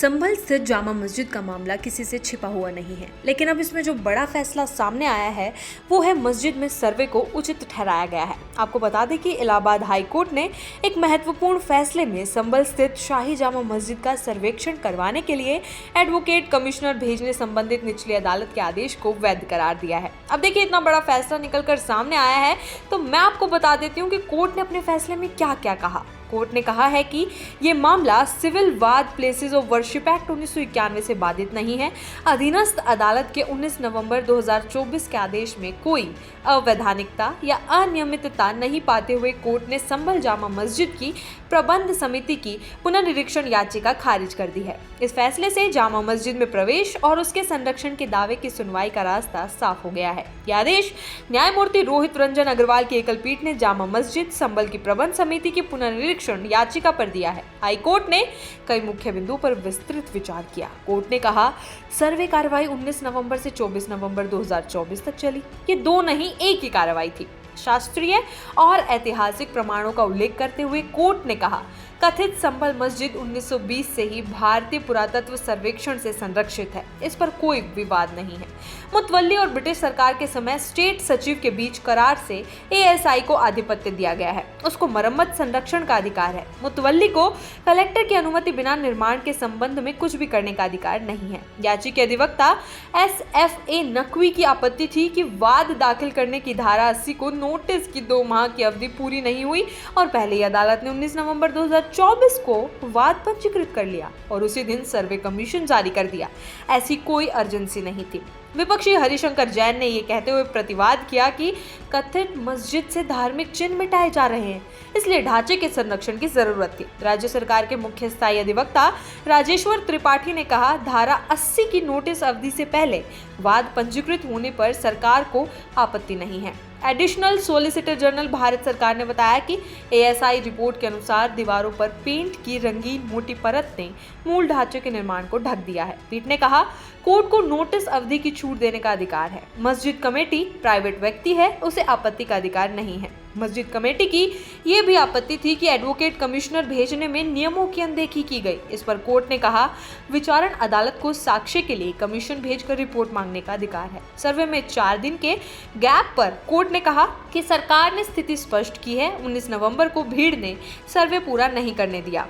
संभल स्थित जामा मस्जिद का मामला किसी से छिपा हुआ नहीं है, लेकिन अब इसमें जो बड़ा फैसला सामने आया है वो है मस्जिद में सर्वे को उचित ठहराया गया है। आपको बता दें कि इलाहाबाद हाई कोर्ट ने एक महत्वपूर्ण फैसले में संभल स्थित शाही जामा मस्जिद का सर्वेक्षण करवाने के लिए एडवोकेट कमिश्नर भेजने संबंधित निचली अदालत के आदेश को वैध करार दिया है। अब देखिए, इतना बड़ा फैसला निकलकर सामने आया है तो मैं आपको बता देती हूँ कि कोर्ट ने अपने फैसले में क्या क्या कहा। कोर्ट ने कहा है कि ये मामला सिविल वाद प्लेसेस ऑफ वर्शिप एक्ट 1991 से बाधित नहीं है। अधीनस्थ अदालत के 19 नवंबर 2024 के आदेश में कोई अवैधानिकता या अनियमितता नहीं पाते हुए कोर्ट ने संभल जामा मस्जिद की प्रबंध समिति की पुनर्निरीक्षण याचिका खारिज कर दी है। इस फैसले से जामा मस्जिद में प्रवेश और उसके संरक्षण के दावे की सुनवाई का रास्ता साफ हो गया है। यह आदेश न्यायमूर्ति रोहित रंजन अग्रवाल की एकल पीठ ने जामा मस्जिद संभल की प्रबंध समिति की पुनर्निरीक्षण याचिका पर दिया है। हाई कोर्ट ने कई मुख्य बिंदुओं पर विस्तृत विचार किया। कोर्ट ने कहा, सर्वे कार्रवाई 19 नवंबर से 24 नवंबर 2024 तक चली। ये दो नहीं, एक ही कार्रवाई थी। शास्त्रीय और ऐतिहासिक प्रमाणों का उल्लेख करते हुए कोर्ट ने कहा, कथित संभल मस्जिद 1920 से ही भारतीय पुरातत्व सर्वेक्षण से संरक्षित है। इस पर कोई विवाद नहीं है। मुतवल्ली और ब्रिटिश सरकार के समय स्टेट सचिव के बीच करार से एएसआई को आधिपत्य दिया गया है। उसको मरम्मत संरक्षण का अधिकार है। मुतवल्ली को कलेक्टर की अनुमति बिना निर्माण के संबंध में कुछ भी करने का अधिकार नहीं है। याचिका के अधिवक्ता SFA नकवी की आपत्ति थी कि वाद दाखिल करने की धारा 80 को नोटिस की 2 माह की अवधि पूरी नहीं हुई और पहले ही अदालत ने 19 नवंबर 2024 को वाद पंजीकृत कर लिया और उसी दिन सर्वे कमीशन जारी कर दिया। ऐसी कोई अर्जेंसी नहीं थी। विपक्षी हरिशंकर जैन ने ये कहते हुए प्रतिवाद किया कि कथित मस्जिद से धार्मिक चिन्ह मिटाए जा रहे हैं, इसलिए ढांचे के संरक्षण की जरूरत थी। राज्य सरकार के मुख्य स्थायी अधिवक्ता राजेश्वर त्रिपाठी ने कहा, धारा 80 की नोटिस अवधि से पहले वाद पंजीकृत होने पर सरकार को आपत्ति नहीं है। एडिशनल सोलिसिटर जनरल भारत सरकार ने बताया कि एएसआई रिपोर्ट के अनुसार दीवारों पर पेंट की रंगीन मोटी परत ने मूल ढांचे के निर्माण को ढक दिया है। पीठ ने कहा, कोर्ट को नोटिस अवधि की छूट देने का अधिकार है। मस्जिद कमेटी प्राइवेट व्यक्ति है, उसे आपत्ति का अधिकार नहीं है। मस्जिद कमेटी की ये भी आपत्ति थी कि एडवोकेट कमिश्नर भेजने में नियमों की अनदेखी की गई। इस पर कोर्ट ने कहा, विचारण अदालत को साक्ष्य के लिए कमीशन भेजकर रिपोर्ट मांगने का अधिकार है। सर्वे में 4 दिन के गैप पर कोर्ट ने कहा कि सरकार ने स्थिति स्पष्ट की है। 19 नवंबर को भीड़ ने सर्वे पूरा नहीं करने दिया।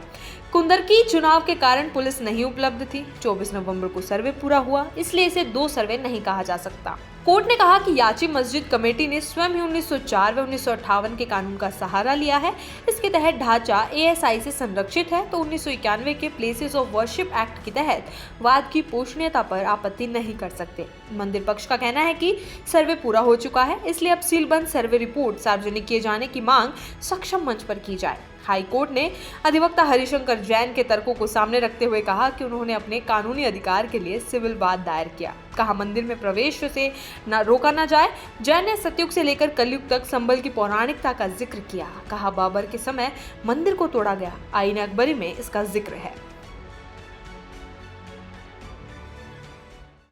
कुंदरकी चुनाव के कारण पुलिस नहीं उपलब्ध थी। 24 नवंबर को सर्वे पूरा हुआ, इसलिए इसे 2 सर्वे नहीं कहा जा सकता। कोर्ट ने कहा कि याची मस्जिद कमेटी ने स्वयं ही 1904 व 1958 के कानून का सहारा लिया है। इसके तहत ढांचा एएसआई से संरक्षित है, तो 1991 के प्लेसेस ऑफ वर्शिप एक्ट के तहत वाद की पोषणीयता पर आपत्ति नहीं कर सकते। मंदिर पक्ष का कहना है कि सर्वे पूरा हो चुका है, इसलिए अब सीलबंद सर्वे रिपोर्ट सार्वजनिक किए जाने की मांग सक्षम मंच पर की जाए। हाई कोर्ट ने अधिवक्ता हरिशंकर जैन के तर्कों को सामने रखते हुए कहा कि उन्होंने अपने कानूनी अधिकार के लिए सिविल वाद दायर किया। कहा, मंदिर में प्रवेश से रोका न जाए। जैन ने सतयुग से लेकर कलयुग तक संभल की पौराणिकता का जिक्र किया। कहा, बाबर के समय मंदिर को तोड़ा गया, आईन अकबरी में इसका जिक्र है।